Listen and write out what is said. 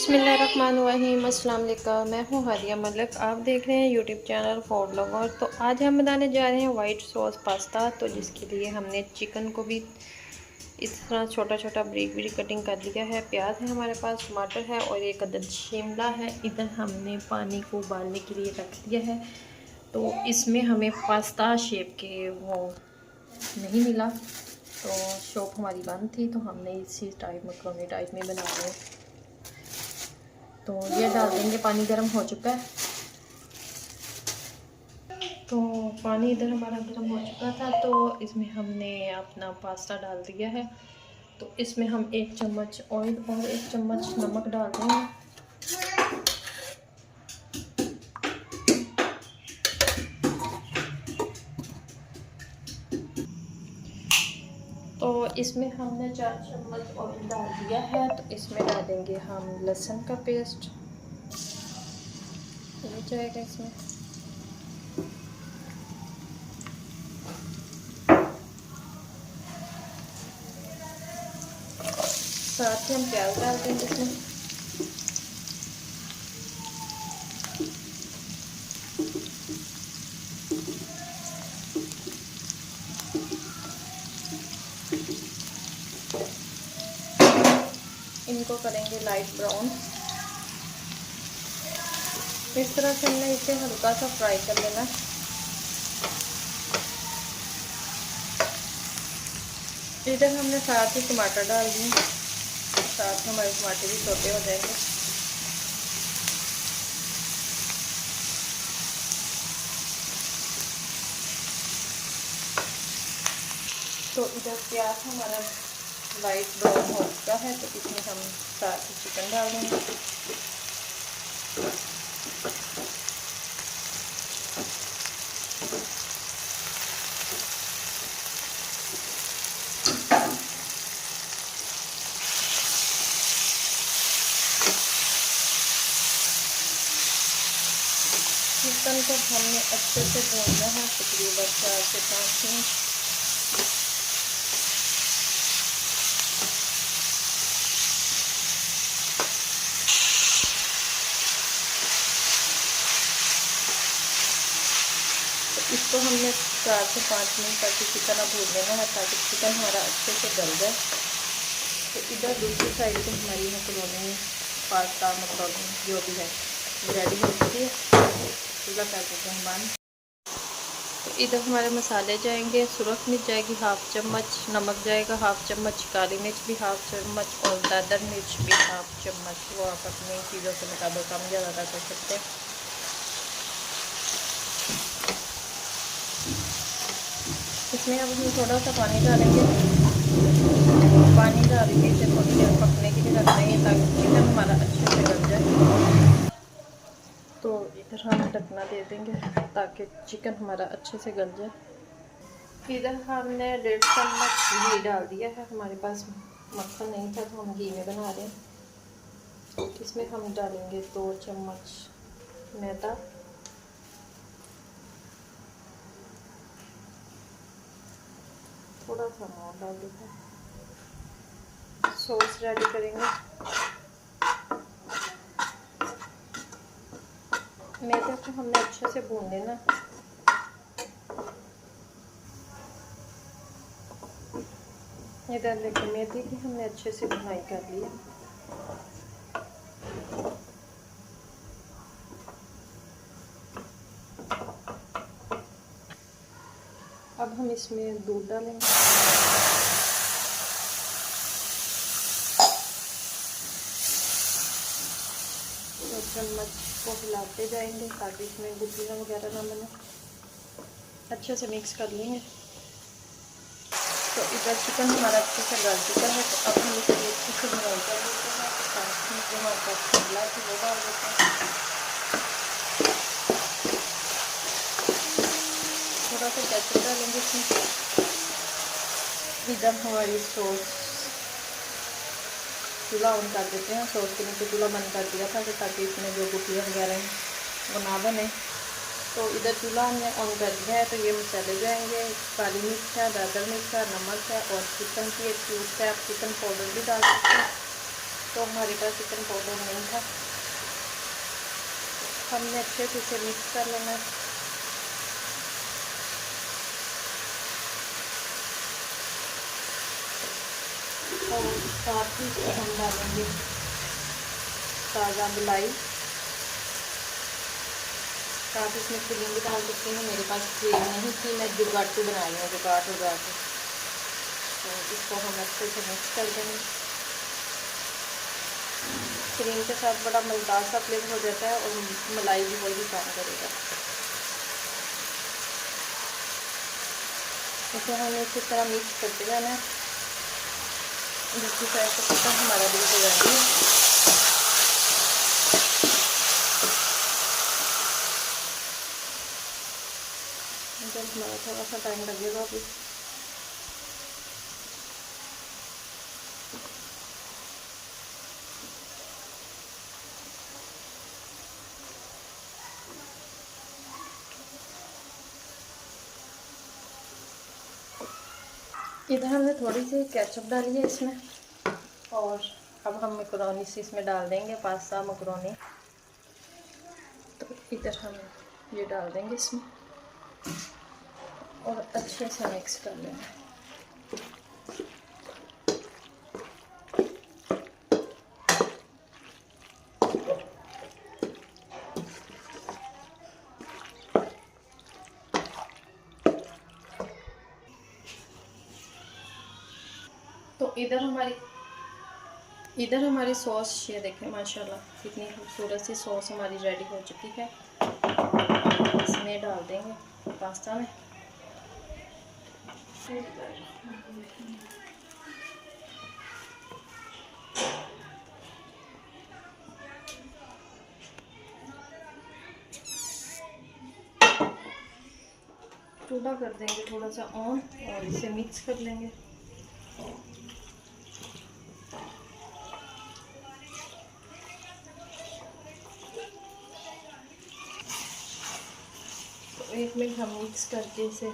बिस्मिल्लाहिर्रहमानिर्रहीम, अस्सलाम वालेकुम। मैं हूँ हादिया मलिक, आप देख रहे हैं यूट्यूब चैनल फूड लवर। तो आज हम बनाने जा रहे हैं वाइट सॉस पास्ता। तो जिसके लिए हमने चिकन को भी इस तरह छोटा छोटा ब्रिक ब्रिक कटिंग कर लिया है। प्याज है हमारे पास, टमाटर है और एक अदद शिमला है। इधर हमने पानी को उबालने के लिए रख दिया है। तो इसमें हमें पास्ता शेप के वो नहीं मिला, तो शॉप हमारी बंद थी, तो हमने इसी टाइप मकरोनी टाइप में बना रहे हैं। तो ये डाल देंगे, पानी गर्म हो चुका है। तो पानी इधर हमारा गर्म हो चुका था, तो इसमें हमने अपना पास्ता डाल दिया है। तो इसमें हम 1 चम्मच ऑयल और 1 चम्मच नमक डाल देंगे। तो इसमें हमने 4 चम्मच ऑयल डाल दिया है। तो इसमें डालेंगे हम लहसुन का पेस्ट, ये जाएगा इसमें। साथ ही हम प्याज डाल देंगे इसमें। इनको करेंगे लाइट ब्राउन। इस तरह से हमने इसे हल्का सा फ्राई कर लेना। इधर हमने साथ ही टमाटर डाल दिए, साथ हमारे टमाटर भी छोटे हो जाएंगे। तो इधर प्याज हमारा लाइट ब्राउन हो चुका है, तो इसमें हम साथ ही चिकन डाल देंगे। चिकन को हमने अच्छे से भूनना है, तकरीबन 4 से 5 मिनट। तो इसको हमने 4 से 5 मिनट तक इसी तरह भून लेना है, ताकि चिकन हमारा अच्छे से गल जाए। तो इधर दूसरी साइड से हमारी मकरोनी पास्ता मकरोनी जो भी है रेडी हो चुकी है। चूल्हा कर देते हैं बंद। तो इधर हमारे मसाले जाएंगे। सुरख मिर्च जाएगी 1/2 चम्मच, नमक जाएगा 1/2 चम्मच, काली मिर्च भी 1/2 चम्मच और दादर मिर्च भी 1/2 चम्मच। वो आप अपनी चीज़ों के मुताबिक कम ज़्यादा कर सकते हैं। इसमें अब हम थोड़ा सा पानी डालेंगे। पानी डाल के इसे थोड़ी देर पकने के लिए रख देंगे, ताकि चिकन हमारा अच्छे से गल जाए। तो इधर हम ढकना दे देंगे, ताकि चिकन हमारा अच्छे से गल जाए। इधर हमने 1.5 चम्मच घी डाल दिया है। हमारे पास मक्खन नहीं था, तो हम घी में बना रहे हैं। इसमें हम डालेंगे 2 चम्मच मैदा, थोड़ा सा नमक डाल देते हैं। सॉस रेडी करेंगे। मैदे को हमने अच्छे से भून लेना। इधर देखिए मैदे की हमने अच्छे से भुनाई कर ली है। अब हम इसमें दूध डालेंगे। 2 चम्मच को हिलाते जाएंगे, ताकि इसमें गुठलियाँ वगैरह ना बने। अच्छे से मिक्स कर लेंगे। तो इधर चिकन हमारा अच्छे से गल चुका है। तो अब हम इसे अच्छे से भुनाई कर लेते हैं। तो साथ में जो हमारे पास शिमला है वो डाल देते हैं। थोड़ा सा केचप डालेंगे इसमें। इधर हमारी सॉस, चूल्हा ऑन कर देते हैं। सॉस के नीचे चूल्हा बंद कर दिया था, ताकि इसमें जो गुठलियाँ वगैरह हैं वो ना बने। तो इधर चूल्हा हमने ऑन कर दिया है। तो ये मसाले जाएंगे, काली मिर्च है, दादर मिर्च है, नमक है और चिकन की एक क्यूब है। आप चिकन पाउडर भी डाल सकते हैं। तो तो हमारे पास चिकन पाउडर नहीं था। हमने अच्छे से इसे मिक्स कर लेना है। और साथ ही हम डालेंगे ताज़ा मलाई। आप इसमें क्रीम भी डाल सकते हैं, मेरे पास क्रीम नहीं थी, मैं जुगाटू बना रही हूँ, जुगाट उगा के। तो इसको हम अच्छे से मिक्स कर देंगे। क्रीम के साथ बड़ा मज़ेदार सा फ्लेवर हो जाता है और मलाई भी वही काम करेगा। इसे हमें इसी तरह मिक्स करते जाना है, जिसकी साइड से चिकन हमारा बिल्कुल रेडी है। जब हमारा थोड़ा सा टाइम लगेगा अभी। इधर हमने थोड़ी सी केचप डाली है इसमें, और अब हम मैकरोनी से इसमें डाल देंगे, पास्ता मैकरोनी। तो इधर हम ये डाल देंगे इसमें और अच्छे से मिक्स कर लेंगे। तो इधर हमारी सॉस ये देखें, माशाल्लाह कितनी खूबसूरत सी सॉस हमारी रेडी हो चुकी है। इसमें डाल देंगे पास्ता में। चूल्हा कर देंगे थोड़ा सा ऑन और इसे मिक्स कर लेंगे। तो 1 मिनट हम मिक्स करके इसे